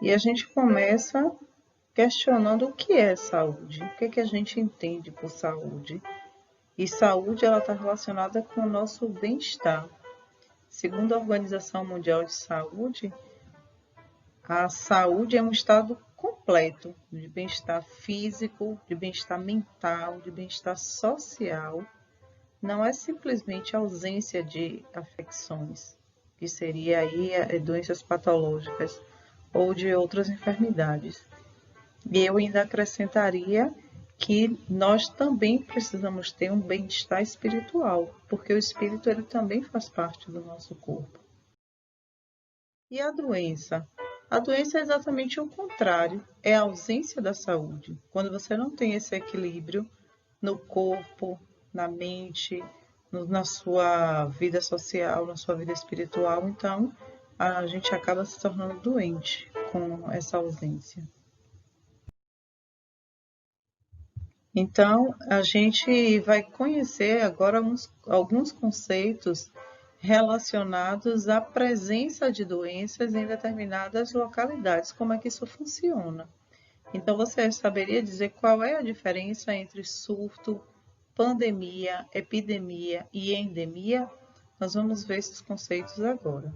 E a gente começa questionando o que é saúde, o que a gente entende por saúde. E saúde ela está relacionada com o nosso bem-estar. Segundo a Organização Mundial de Saúde, a saúde é um estado completo de bem-estar físico, de bem-estar mental, de bem-estar social. Não é simplesmente ausência de afecções, que seria aí doenças patológicas ou de outras enfermidades. E eu ainda acrescentaria que nós também precisamos ter um bem-estar espiritual, porque o espírito ele também faz parte do nosso corpo. E a doença? A doença é exatamente o contrário, é a ausência da saúde. Quando você não tem esse equilíbrio no corpo, na mente, na sua vida social, na sua vida espiritual, então a gente acaba se tornando doente com essa ausência. Então, a gente vai conhecer agora alguns conceitos relacionados à presença de doenças em determinadas localidades, como é que isso funciona. Então, você saberia dizer qual é a diferença entre surto, pandemia, epidemia e endemia? Nós vamos ver esses conceitos agora.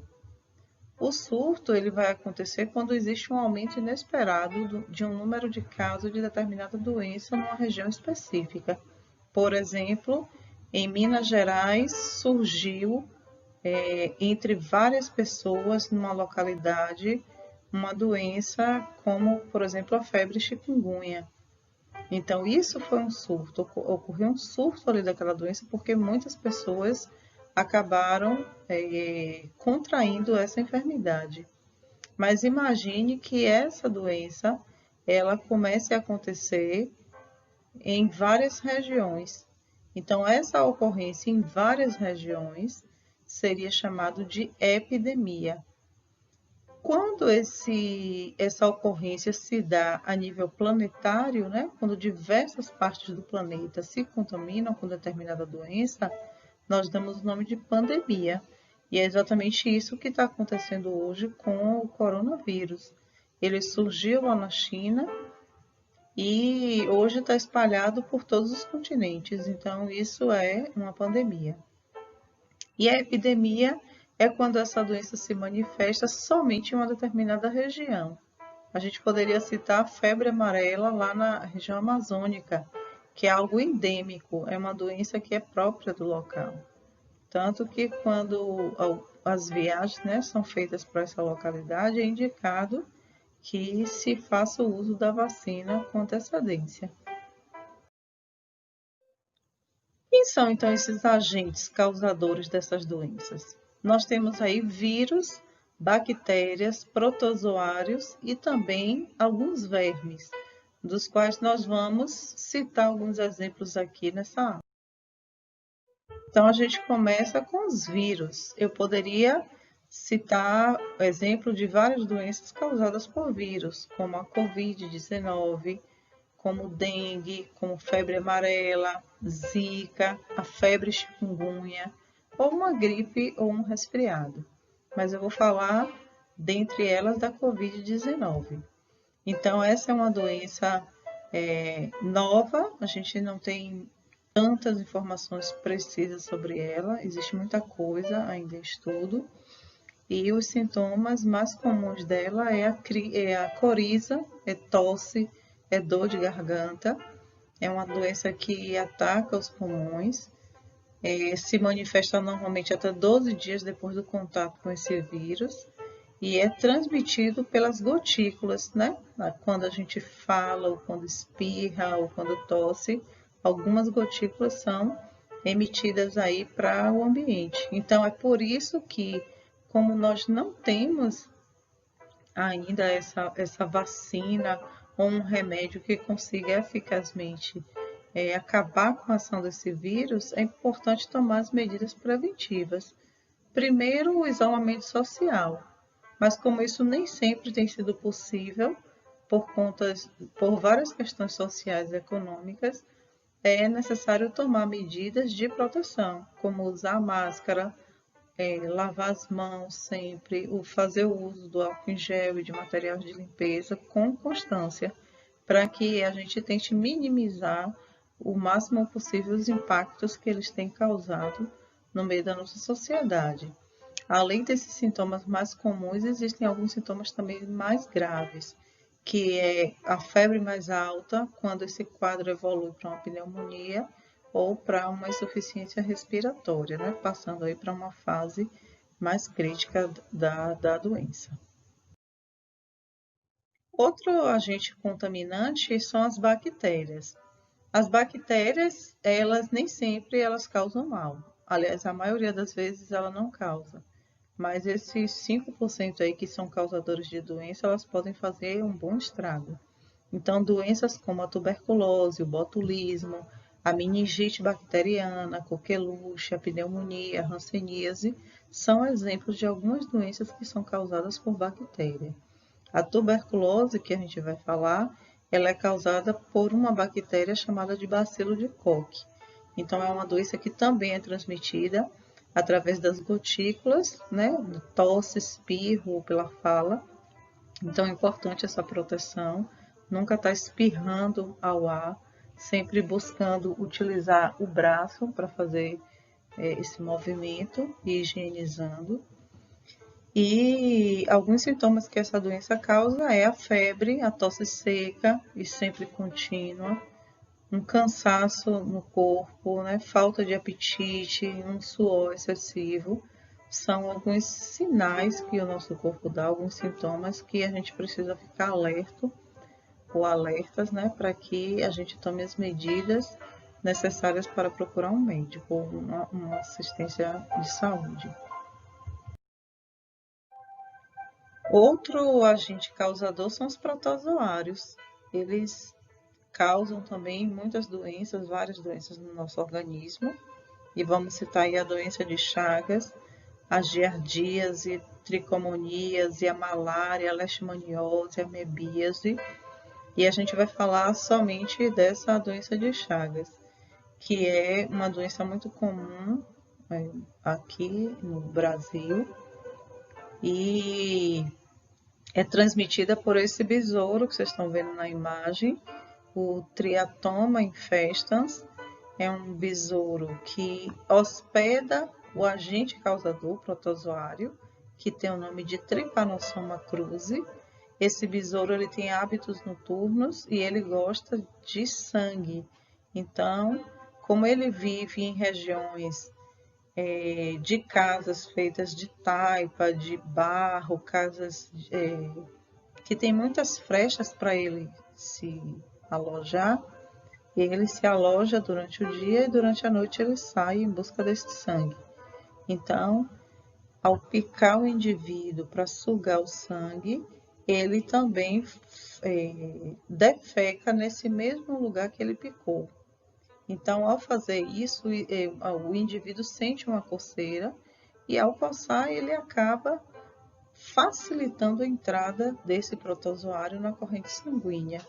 O surto ele vai acontecer quando existe um aumento inesperado de um número de casos de determinada doença numa região específica. Por exemplo, em Minas Gerais surgiu entre várias pessoas numa localidade uma doença como, por exemplo, a febre chikungunya. Então, isso foi um surto, ocorreu um surto ali daquela doença porque muitas pessoas acabaram contraindo essa enfermidade. Mas imagine que essa doença ela comece a acontecer em várias regiões. Então, essa ocorrência em várias regiões seria chamado de epidemia. Quando essa ocorrência se dá a nível planetário, né, quando diversas partes do planeta se contaminam com determinada doença, nós damos o nome de pandemia. E é exatamente isso que está acontecendo hoje com o coronavírus. Ele surgiu lá na China e hoje está espalhado por todos os continentes. Então, isso é uma pandemia. E a epidemia é quando essa doença se manifesta somente em uma determinada região. A gente poderia citar a febre amarela lá na região amazônica, que é algo endêmico, é uma doença que é própria do local. Tanto que quando as viagens, né, são feitas para essa localidade, é indicado que se faça o uso da vacina com antecedência. Quem são então esses agentes causadores dessas doenças? Nós temos aí vírus, bactérias, protozoários e também alguns vermes, dos quais nós vamos citar alguns exemplos aqui nessa aula. Então, a gente começa com os vírus. Eu poderia citar exemplo de várias doenças causadas por vírus, como a Covid-19, como dengue, como febre amarela, zika, a febre chikungunya, ou uma gripe ou um resfriado. Mas eu vou falar, dentre elas, da Covid-19. Então, essa é uma doença nova, a gente não tem tantas informações precisas sobre ela, existe muita coisa ainda em estudo. E os sintomas mais comuns dela é a coriza, é tosse, é dor de garganta, é uma doença que ataca os pulmões, se manifesta normalmente até 12 dias depois do contato com esse vírus e é transmitido pelas gotículas, né? Quando a gente fala, ou quando espirra, ou quando tosse, algumas gotículas são emitidas aí para o ambiente. Então, é por isso que, como nós não temos ainda essa vacina ou um remédio que consiga eficazmente acabar com a ação desse vírus, é importante tomar as medidas preventivas. Primeiro, o isolamento social, mas como isso nem sempre tem sido possível por várias questões sociais e econômicas, é necessário tomar medidas de proteção, como usar máscara, lavar as mãos sempre, fazer o uso do álcool em gel e de materiais de limpeza com constância, para que a gente tente minimizar o máximo possível os impactos que eles têm causado no meio da nossa sociedade. Além desses sintomas mais comuns, existem alguns sintomas também mais graves, que é a febre mais alta, quando esse quadro evolui para uma pneumonia ou para uma insuficiência respiratória, né? Passando aí para uma fase mais crítica da doença. Outro agente contaminante são as bactérias. As bactérias, elas nem sempre elas causam mal. Aliás, a maioria das vezes ela não causa. Mas esses 5% aí que são causadores de doença, elas podem fazer um bom estrago. Então, doenças como a tuberculose, o botulismo, a meningite bacteriana, a coqueluche, a pneumonia, a hanseníase, são exemplos de algumas doenças que são causadas por bactéria. A tuberculose, que a gente vai falar, ela é causada por uma bactéria chamada de bacilo de Koch. Então, é uma doença que também é transmitida através das gotículas, né? Tosse, espirro, pela fala. Então, é importante essa proteção. Nunca estar espirrando ao ar, sempre buscando utilizar o braço para fazer esse movimento e higienizando. E alguns sintomas que essa doença causa é a febre, a tosse seca e sempre contínua, um cansaço no corpo, né? Falta de apetite, um suor excessivo. São alguns sinais que o nosso corpo dá, alguns sintomas que a gente precisa ficar alerta ou alertas, né? Para que a gente tome as medidas necessárias para procurar um médico ou uma assistência de saúde. Outro agente causador são os protozoários. Eles causam também muitas doenças, várias doenças no nosso organismo. E vamos citar aí a doença de Chagas, a giardíase, tricomoníase, a malária, a leishmaniose, a amebíase. E a gente vai falar somente dessa doença de Chagas, que é uma doença muito comum aqui no Brasil e é transmitida por esse besouro que vocês estão vendo na imagem, o Triatoma infestans. É um besouro que hospeda o agente causador protozoário, que tem o nome de Trypanosoma cruzi. Esse besouro ele tem hábitos noturnos e ele gosta de sangue. Então, como ele vive em regiões de casas feitas de taipa, de barro, casas que tem muitas frechas para ele se alojar, e ele se aloja durante o dia e durante a noite ele sai em busca desse sangue. Então, ao picar o indivíduo para sugar o sangue, ele também defeca nesse mesmo lugar que ele picou. Então, ao fazer isso, o indivíduo sente uma coceira e ao coçar ele acaba facilitando a entrada desse protozoário na corrente sanguínea.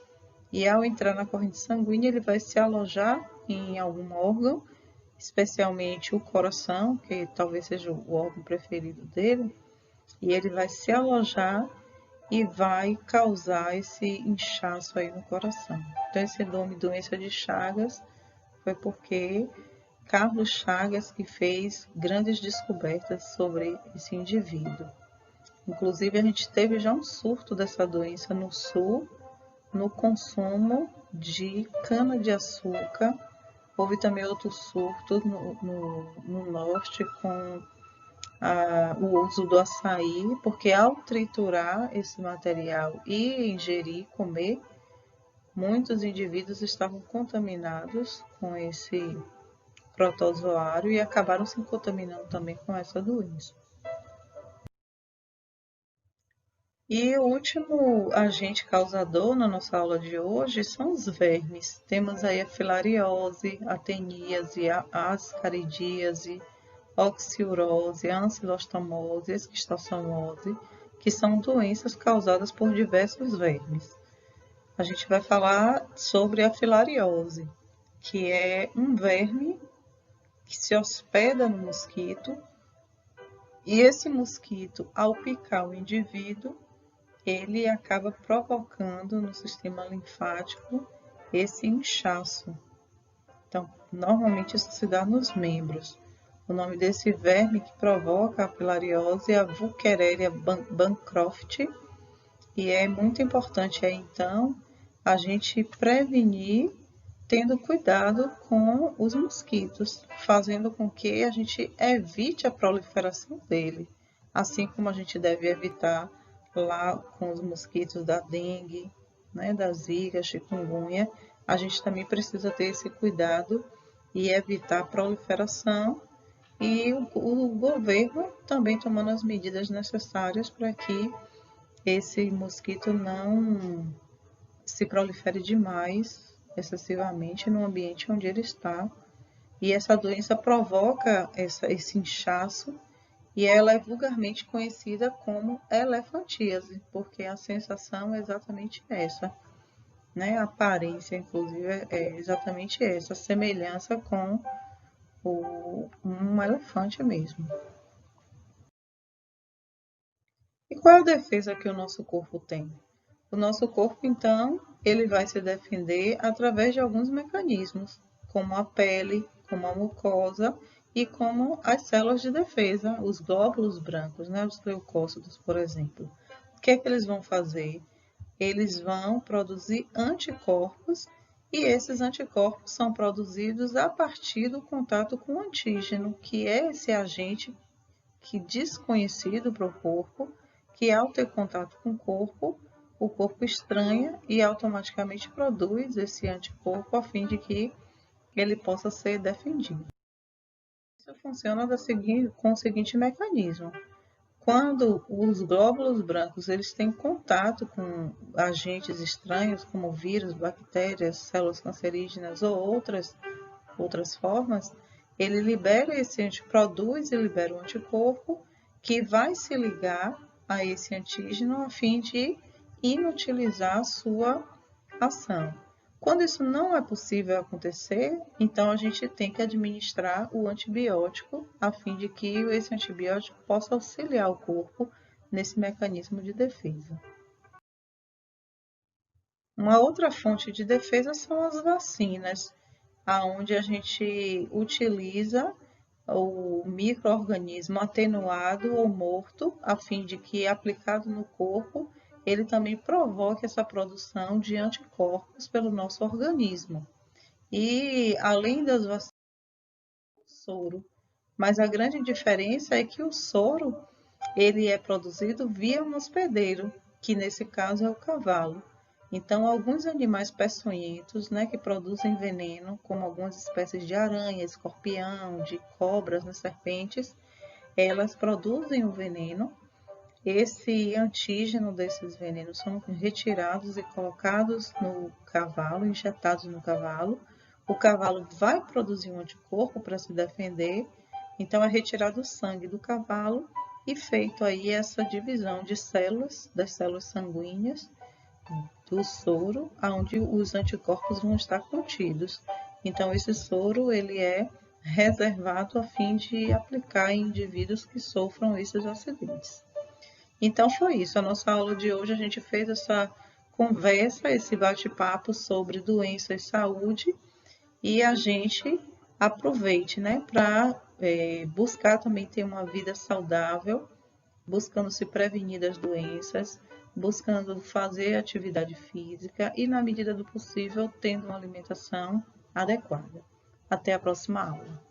E ao entrar na corrente sanguínea, ele vai se alojar em algum órgão, especialmente o coração, que talvez seja o órgão preferido dele, e ele vai se alojar e vai causar esse inchaço aí no coração. Então, esse nome doença de Chagas foi porque Carlos Chagas que fez grandes descobertas sobre esse indivíduo. Inclusive, a gente teve já um surto dessa doença no sul, no consumo de cana-de-açúcar. Houve também outros surtos no norte com o uso do açaí, porque ao triturar esse material e ingerir, comer, muitos indivíduos estavam contaminados com esse protozoário e acabaram se contaminando também com essa doença. E o último agente causador na nossa aula de hoje são os vermes. Temos aí a filariose, a teníase, a ascaridíase, oxiurose, a ancilostomose, a esquistossomose, que são doenças causadas por diversos vermes. A gente vai falar sobre a filariose, que é um verme que se hospeda no mosquito E esse mosquito, ao picar o indivíduo, ele acaba provocando no sistema linfático esse inchaço. Então, normalmente isso se dá nos membros. O nome desse verme que provoca a filariose é a Wuchereria bancroft, e é muito importante aí, então, a gente prevenir tendo cuidado com os mosquitos, fazendo com que a gente evite a proliferação dele, assim como a gente deve evitar lá com os mosquitos da dengue, né, da zika, chikungunya, a gente também precisa ter esse cuidado e evitar a proliferação e o governo também tomando as medidas necessárias para que esse mosquito não se prolifere demais, excessivamente, no ambiente onde ele está. E essa doença provoca esse inchaço e ela é vulgarmente conhecida como elefantíase, porque a sensação é exatamente essa, né? A aparência, inclusive, é exatamente essa, a semelhança com um elefante mesmo. E qual é a defesa que o nosso corpo tem? O nosso corpo, então, ele vai se defender através de alguns mecanismos, como a pele, como a mucosa e como as células de defesa, os glóbulos brancos, né, os leucócitos, por exemplo. O que é que eles vão fazer? Eles vão produzir anticorpos e esses anticorpos são produzidos a partir do contato com o antígeno, que é esse agente que desconhecido para o corpo, que ao ter contato com o corpo estranha e automaticamente produz esse anticorpo a fim de que ele possa ser defendido. Isso funciona com o seguinte mecanismo. Quando os glóbulos brancos eles têm contato com agentes estranhos, como vírus, bactérias, células cancerígenas ou outras formas, ele produz e libera o anticorpo que vai se ligar a esse antígeno a fim de inutilizar a sua ação. Quando isso não é possível acontecer, então a gente tem que administrar o antibiótico a fim de que esse antibiótico possa auxiliar o corpo nesse mecanismo de defesa. Uma outra fonte de defesa são as vacinas, aonde a gente utiliza o micro-organismo atenuado ou morto, a fim de que, aplicado no corpo, ele também provoque essa produção de anticorpos pelo nosso organismo. E, além das vacinas, o soro. Mas a grande diferença é que o soro, ele é produzido via um hospedeiro, que nesse caso é o cavalo. Então, alguns animais peçonhentos, né, que produzem veneno, como algumas espécies de aranha, escorpião, de cobras, né, serpentes, elas produzem o veneno. Esse antígeno desses venenos são retirados e colocados no cavalo, injetados no cavalo. O cavalo vai produzir um anticorpo para se defender, então é retirado o sangue do cavalo e feito aí essa divisão de células, das células sanguíneas, do soro, onde os anticorpos vão estar contidos. Então, esse soro ele é reservado a fim de aplicar em indivíduos que sofram esses acidentes. Então, foi isso. A nossa aula de hoje, a gente fez essa conversa, esse bate-papo sobre doença e saúde, e a gente aproveite, né, para buscar também ter uma vida saudável, buscando se prevenir das doenças, buscando fazer atividade física e, na medida do possível, tendo uma alimentação adequada. Até a próxima aula.